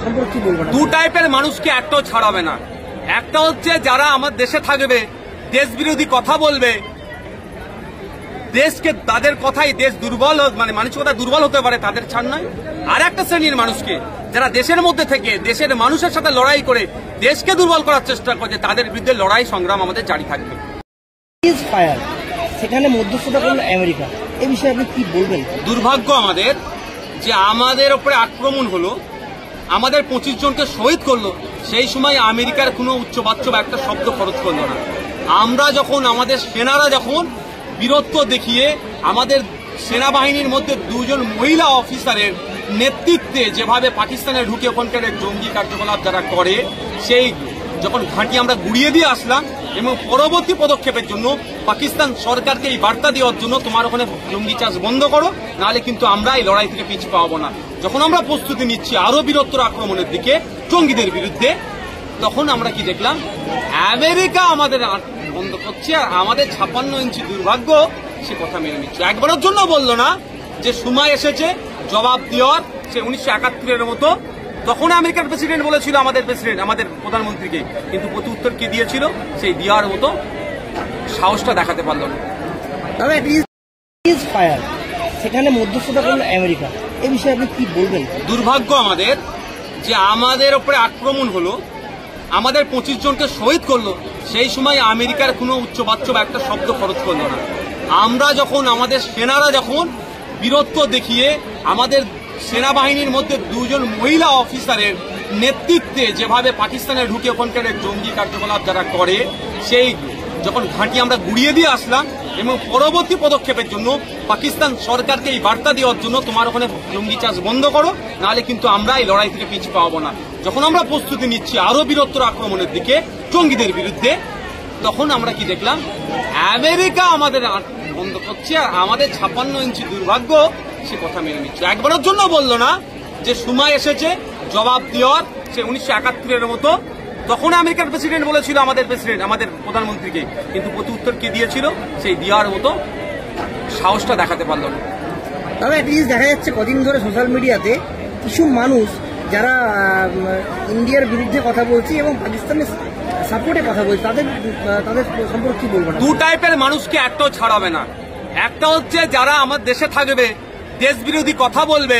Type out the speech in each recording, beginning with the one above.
সম্পর্কে কি বলবেন? দু টাইপের মানুষকে একটাও ছাড়াবে না। একটা হচ্ছে যারা আমার দেশে থাকবে, দেশ বিরোধী কথা বলবে, দেশকে তাদের কথাই দেশ দুর্বল মানে মানসিকতা দুর্বল হতে পারে, তাদের ছাড় নয়। আর একটা শ্রেণীর মানুষকে যারা দেশের মধ্যে থেকে দেশের মানুষের সাথে লড়াই করে দেশকে দুর্বল করার চেষ্টা করছে, তাদের বিরুদ্ধে লড়াই সংগ্রাম আমাদের জারি থাকবে। সেখানে মধ্যস্থতা করলো আমেরিকা, এই বিষয়ে আপনি কি বলবেন? দুর্ভাগ্য আমাদের যে আমাদের উপরে আক্রমণ হলো, আমাদের 25 জনকে শহীদ করলো, সেই সময় আমেরিকার কোনো উচ্চবাচ্য বা একটা শব্দ খরচ করলো না। আমরা যখন আমাদের সেনারা যখন বীরত্ব দেখিয়ে আমাদের সেনাবাহিনীর মধ্যে 2 জন মহিলা অফিসারের নেতৃত্বে যেভাবে পাকিস্তানে ঢুকে ওখানকার জঙ্গি কার্যকলাপ যারা করে, সেই যখন ঘাঁটি আমরা গুড়িয়ে দিয়ে আসলাম এবং পরবর্তী পদক্ষেপের জন্য পাকিস্তান সরকারকে এই বার্তা দেওয়ার জন্য তোমার ওখানে জঙ্গি চাষ বন্ধ করো, নাহলে কিন্তু আমরা এই লড়াই থেকে পিছু পাবো না। যখন আমরা প্রস্তুতি নিচ্ছি আরো বীরত্বর আক্রমণের দিকে জঙ্গিদের বিরুদ্ধে, তখন আমরা কি দেখলাম, আমেরিকা আমাদের বন্ধ করছে আর আমাদের 56 ইঞ্চি দুর্ভাগ্য সে কথা মেনে নিচ্ছে। একবারের জন্য বললো না যে সময় এসেছে জবাব দেওয়ার, সে 1971-এর মতো। তখন আমেরিকার প্রেসিডেন্ট বলেছিল আমাদের প্রধানমন্ত্রীকে, কিন্তু প্রতি উত্তর কে দিয়েছিল, সেই দেওয়ার মতো সাহসটা দেখাতে পারল না। সেখানে মধ্যস্থতা করলো আমেরিকা, এই বিষয়ে আপনি কি বলবেন? দুর্ভাগ্য আমাদের যে আমাদের উপরে আক্রমণ হলো, আমাদের 25 জনকে শহীদ করলো, সেই সময় আমেরিকার কোনো উচ্চবাচ্য বা একটা শব্দ খরচ করলো না। আমরা যখন আমাদের সেনারা যখন বীরত্ব দেখিয়ে আমাদের সেনাবাহিনীর মধ্যে 2 জন মহিলা অফিসারের নেতৃত্বে যেভাবে পাকিস্তানে ঢুকে ওখানকার জঙ্গি কার্যকলাপ যারা করে, সেই যখন ঘাঁটি আমরা গুড়িয়ে দিয়ে আসলাম এবং পরবর্তী পদক্ষেপের জন্য পাকিস্তান সরকারকে এই বার্তা দেওয়ার জন্য তোমার ওখানে জঙ্গি চাষ বন্ধ করো, নাহলে কিন্তু আমরা এই লড়াই থেকে পিছু পাবো না। যখন আমরা প্রস্তুতি নিচ্ছি আরো বীরত্বর আক্রমণের দিকে জঙ্গিদের বিরুদ্ধে, তখন আমরা কি দেখলাম, আমেরিকা আমাদের বন্ধ করছে আর আমাদের 56 ইঞ্চি দুর্ভাগ্য সে কথা মেনে নিচ্ছে। একবারের জন্য বললো না যে সময় এসেছে জবাব দেওয়ার, সে 1971-এর মতো। তখন আমেরিকার প্রেসিডেন্ট বলেছিল আমাদের প্রধানমন্ত্রীকে, কিন্তু প্রতি উত্তর কে দিয়েছিল, সেই দেওয়ার মতো সাহসটা দেখাতে পারলো না। তবে অ্যাটলিস্ট দেখা যাচ্ছে কদিন ধরে সোশ্যাল মিডিয়াতে কিছু মানুষ যারা ইন্ডিয়ার বিরুদ্ধে কথা বলছে এবং পাকিস্তানের সাপোর্টে কথা বলছে, তাদের সম্পর্কে কি বলবেন? দু টাইপের মানুষকে একটাও ছাড়াবে না। একটা হচ্ছে যারা আমার দেশে থাকবে, দেশ বিরোধী কথা বলবে,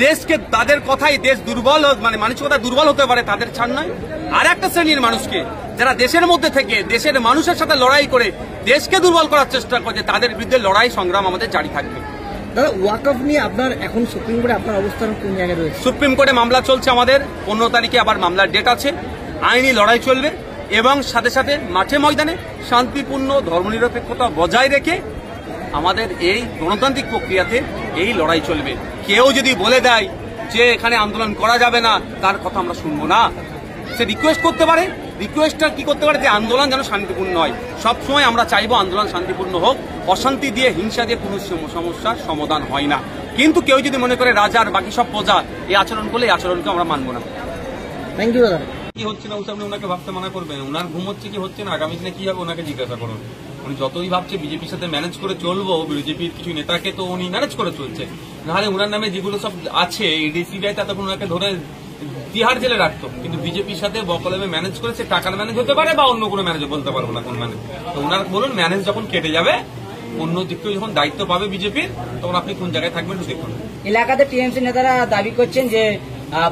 দেশকে তাদের কথাই দেশ দুর্বল মানে মানসিকতা দুর্বল হতে পারে, তাদের ছাড় নয়। আর একটা শ্রেণীর মানুষকে যারা দেশের মধ্যে থেকে দেশের মানুষের সাথে লড়াই করে দেশকে দুর্বল করার চেষ্টা করছে, তাদের বিরুদ্ধে লড়াই সংগ্রাম আমাদের জারি থাকবে। দাদা, ওয়াকফ নিয়ে আপনার এখন সুপ্রিম কোর্টে আপনার অবস্থান কোন জায়গায় রয়েছে? সুপ্রিম কোর্টে মামলা চলছে আমাদের, 15 তারিখে আবার মামলার ডেট আছে। আইনি লড়াই চলবে এবং সাথে সাথে মাঠে ময়দানে শান্তিপূর্ণ ধর্মনিরপেক্ষতা বজায় রেখে আমাদের এই গণতান্ত্রিক প্রক্রিয়াতে এই লড়াই চলবে। কেউ যদি বলে দেয় যে এখানে আন্দোলন করা যাবে না, তার কথা আমরা শুনবো না। সে রিকোয়েস্ট করতে পারে, রিকোয়েস্টটা কি করতে পারে, যে আন্দোলন যেন শান্তিপূর্ণ হয়। সবসময় আমরা চাইবো আন্দোলন শান্তিপূর্ণ হোক, অশান্তি দিয়ে হিংসা দিয়ে কোনো সমস্যার সমাধান হয় না। কিন্তু কেউ যদি মনে করে রাজার বাকি সব প্রজা এই আচরণ করলে, এই আচরণকে আমরা মানবো না। থ্যাংক ইউ দাদা। কি হচ্ছে না আপনি ওনাকে ভাবতে মানা করবেন, ওনার ঘুম হচ্ছে কি হচ্ছে না, আগামী দিনে কি হবে ওনাকে জিজ্ঞাসা করুন। উনি যতই ভাবছে বিজেপির সাথে ম্যানেজ করে চলবো, বিজেপির কিছু নেতাকে তো উনি ম্যানেজ করে চলছে, নাহলে ওনার নামে যেগুলো সব আছে এডিসিবিআই তখন ওনাকে ধরে তিহার জেলে রাখতো। কিন্তু বিজেপির সাথে বকলমে ম্যানেজ করেছে, টাকার ম্যানেজ হতে পারে বা অন্য কোনো ম্যানেজ বলতে পারবো না কোন ম্যানেজ। তো ওনার বলুন ম্যানেজ যখন কেটে যাবে, অন্য দিকেও যখন দায়িত্ব পাবে বিজেপির, তখন আপনি কোন জায়গায় থাকবেন একটু দেখুন। এলাকাতে টিএমসি নেতারা দাবি করছেন যে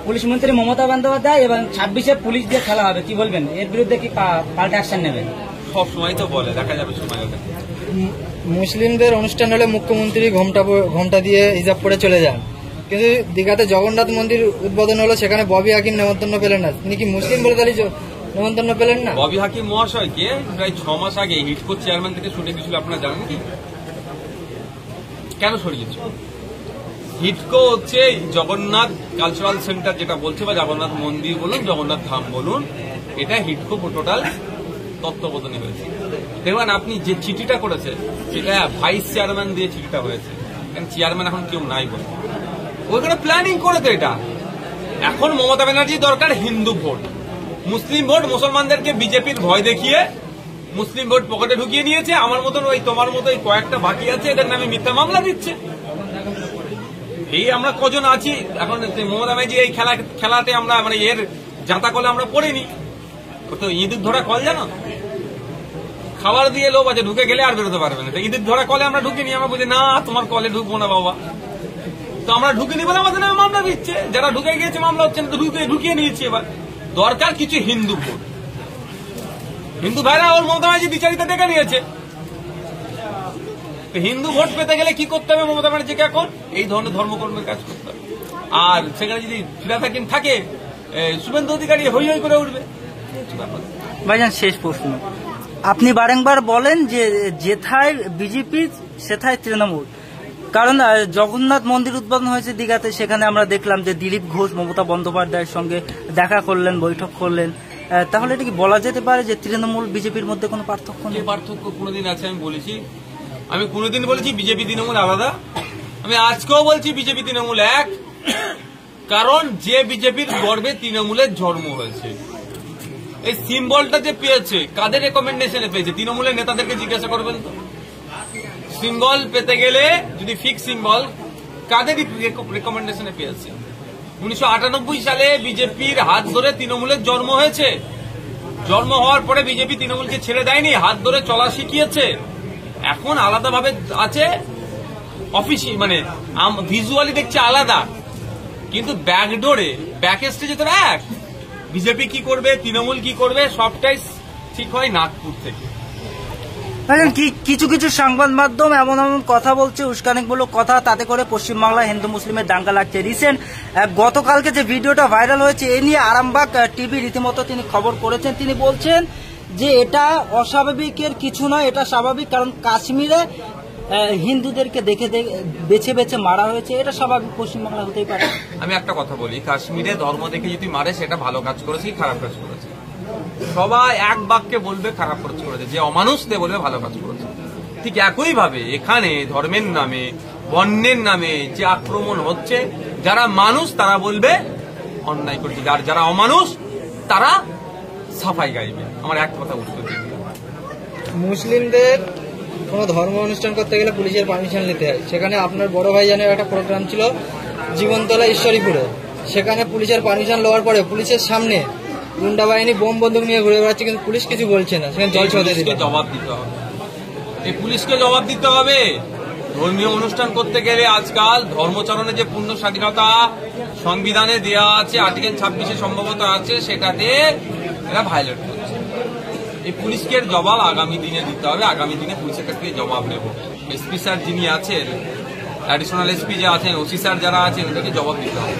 পুলিশ মন্ত্রী মমতা বন্দ্যোপাধ্যায় এবং 26-এ পুলিশ দিয়ে খেলা হবে, কি বলবেন? এর বিরুদ্ধে কি পাল্টা অ্যাকশন নেবেন? সব সময় তো বলে, দেখা যাবে সময় হবে। মুসলিমদের অনুষ্ঠান হলে মুখ্যমন্ত্রী ঘোমটা দিয়ে হিজাব পরে চলে যান, কিন্তু দীঘাতে জগন্নাথ মন্দির উদ্বোধন হলো, সেখানে ববি হাকিম নেমন্তন্ন পেলেন না। তিনি কি মুসলিম বলে তাহলে নেমন্তন্ন পেলেন না? ববি হাকিম মহাশয়কে প্রায় 6 মাস আগে হিটকো চেয়ারম্যান থেকে ছুটে গেছিল, আপনারা জানেন কি? কেন সরিয়েছে? হিটকো হচ্ছে জগন্নাথ কালচারাল সেন্টার যেটা বলছে, বা জগন্নাথ মন্দির বলুন, জগন্নাথ ধাম বলুন, এটা হিটকো টোটাল তত্ত্বাবধানে হয়েছে। দেখবেন আপনি যে চিঠিটা করেছে সেটা ভাইস চেয়ারম্যান দিয়ে চিঠিটা হয়েছে, কারণ চেয়ারম্যান এখন কেউ নাই বলে ওইখানে প্ল্যানিং করেছে এটা। এখন মমতা ব্যানার্জি দরকার হিন্দু ভোট, মুসলিম ভোট। মুসলমানদেরকে বিজেপির ভয় দেখিয়ে মুসলিম ভোট পকেটে ঢুকিয়ে নিয়েছে। আমার মতন ওই তোমার মতো কয়েকটা বাকি আছে, এদের নামে মিথ্যা মামলা দিচ্ছে। এই আমরা কজন আছি এখন মমতা ব্যানার্জি এই খেলাতে আমরা মানে এর জাঁতা কলে আমরা পড়িনি। তো ইঁদুর ধরা কল জানো, খাবার দিয়ে লোক আছে ঢুকে গেলে আর বেরোতে পারবে না। ইঁদুর ধরা কলে আমরা ঢুকিনি, আমরা বলি না তোমার কলে ঢুকবো না বাবা। তো আমরা ঢুকিনি বলে আমাদের নামে মামলা দিচ্ছে, যারা ঢুকে গিয়েছে মামলা হচ্ছে না, তো ঢুকিয়ে নিয়েছি। এবার দরকার কিছু হিন্দু ভোট, হিন্দু ভাইরা ওর মমতা ব্যানার্জি বিচারিতা দেখে নিয়েছে। হিন্দু ভোট পেতে গেলে কি করতে হবে মমতা ব্যানার্জিকে? এখন এই ধরনের ধর্মকর্মের কাজ করতে হবে। আর সেখানে যদি ফিরাদ হাকিম থাকে, শুভেন্দু অধিকারী হই হই করে উঠবে। ভাইজান, শেষ প্রশ্ন, আপনি বারংবার বলেন যে যেথায় বিজেপি সেথায় তৃণমূল, কারণ জগন্নাথ মন্দির উদ্বোধন হয়েছে দীঘাতে, সেখানে আমরা দেখলাম যে দিলীপ ঘোষ মমতা বন্দ্যোপাধ্যায়ের সঙ্গে দেখা করলেন, বৈঠক করলেন। তাহলে এটা কি বলা যেতে পারে যে তৃণমূল বিজেপির মধ্যে কোনো পার্থক্য নেই? পার্থক্য কোনোদিন আছে? আমি কোনোদিন বলেছি বিজেপি তৃণমূল আলাদা। আমি আজকেও বলছি বিজেপি তৃণমূল এক, কারণ যে বিজেপির গর্বে তৃণমূলের জন্ম হয়েছে। এই সিম্বলটা যে পেয়েছে কাদের রেকমেন্ডেশনে পেয়েছে? তৃণমূলের নেতাদেরকে জিজ্ঞাসা করবেন তো। সিম্বল পেতে গেলে যদি ফিক্স সিম্বল কাদের রেকমেন্ডেশনে পেয়েছে? 1998 সালে বিজেপির হাত ধরে তৃণমূলের জন্ম হয়েছে। জন্ম হওয়ার পরে বিজেপি তৃণমূলকে ছেড়ে দেয়নি, হাত ধরে চলা শিখিয়েছে। এখন আলাদাভাবে আছে, অফিসি মানে ভিজুয়ালি দেখছে আলাদা, কিন্তু ব্যাকডোরে ব্যাক স্টেজে তো এক। বিজেপি কি করবে, তৃণমূল কি করবে, সবটাই ঠিক হয় নাগপুর থেকে। কিছু কিছু সংবাদ মাধ্যম এমন এমন কথা বলছে, উস্কানিমূলক কথা, তাতে করে পশ্চিমবাংলায় হিন্দু মুসলিমের দাঙ্গা লাগছে। রিসেন্ট গতকালকে যে ভিডিওটা ভাইরাল হয়েছে, এ নিয়ে আরামবাগ টিভি রীতিমতো তিনি খবর করেছেন। তিনি বলছেন যে এটা অস্বাভাবিকের কিছু নয়, এটা স্বাভাবিক, কারণ কাশ্মীরে হিন্দুদেরকে দেখে বেছে বেছে মারা হয়েছে, এটা স্বাভাবিক, পশ্চিমবাংলা হতেই পারে। আমি একটা কথা বলি, কাশ্মীরে ধর্ম দেখে যদি মারে সেটা ভালো কাজ করেছে কি খারাপ কাজ করেছে? সবাই এক বাক্যে বলবে খারাপ কাজ করেছে, যে অমানুষ তে বলবে ভালো কাজ করেছে। ঠিক একই ভাবে এখানে ধর্মের নামে, বর্ণের নামে যে আক্রমণ হচ্ছে, যারা মানুষ তারা বলবে অন্যায় করছে, আর যারা অমানুষ তারা সাফাই গাইবে। আমার এক কথা উত্তর দিন, মুসলিমদের কোনো ধর্ম অনুষ্ঠান করতে গেলে পুলিশের পারমিশন নিতে হয়। সেখানে আপনার বড় ভাইজানের একটা প্রোগ্রাম ছিল জীবনতলা ঈশ্বরীপুরে, সেখানে পুলিশের পারমিশন লওয়ার পরে পুলিশের সামনে গুন্ডা বাহিনী বোম বন্দুক নিয়ে ঘুরে বেড়াচ্ছে, কিন্তু পুলিশ কিছু বলছে না। সেখানে জল ছড়াতে দিতে জবাব দিতে হবে, এই পুলিশকে জবাব দিতে হবে। ধর্মীয় অনুষ্ঠান করতে গেলে আজকাল ধর্মচরণের যে পূর্ণ স্বাধীনতা সংবিধানে দেওয়া আছে, আর্টিকেল 26 সম্ভবত আছে, সেটাতে এরা ভায়োলেট করছে। এই পুলিশকে জবাব আগামী দিনে দিতে হবে। আগামী দিনে পুলিশের কাছ থেকে জবাব নেব। এসপি স্যার যিনি আছেন, অ্যাডিশনাল এসপি যে আছেন, ওসি স্যার যারা আছেন, ওদেরকে জবাব দিতে হবে।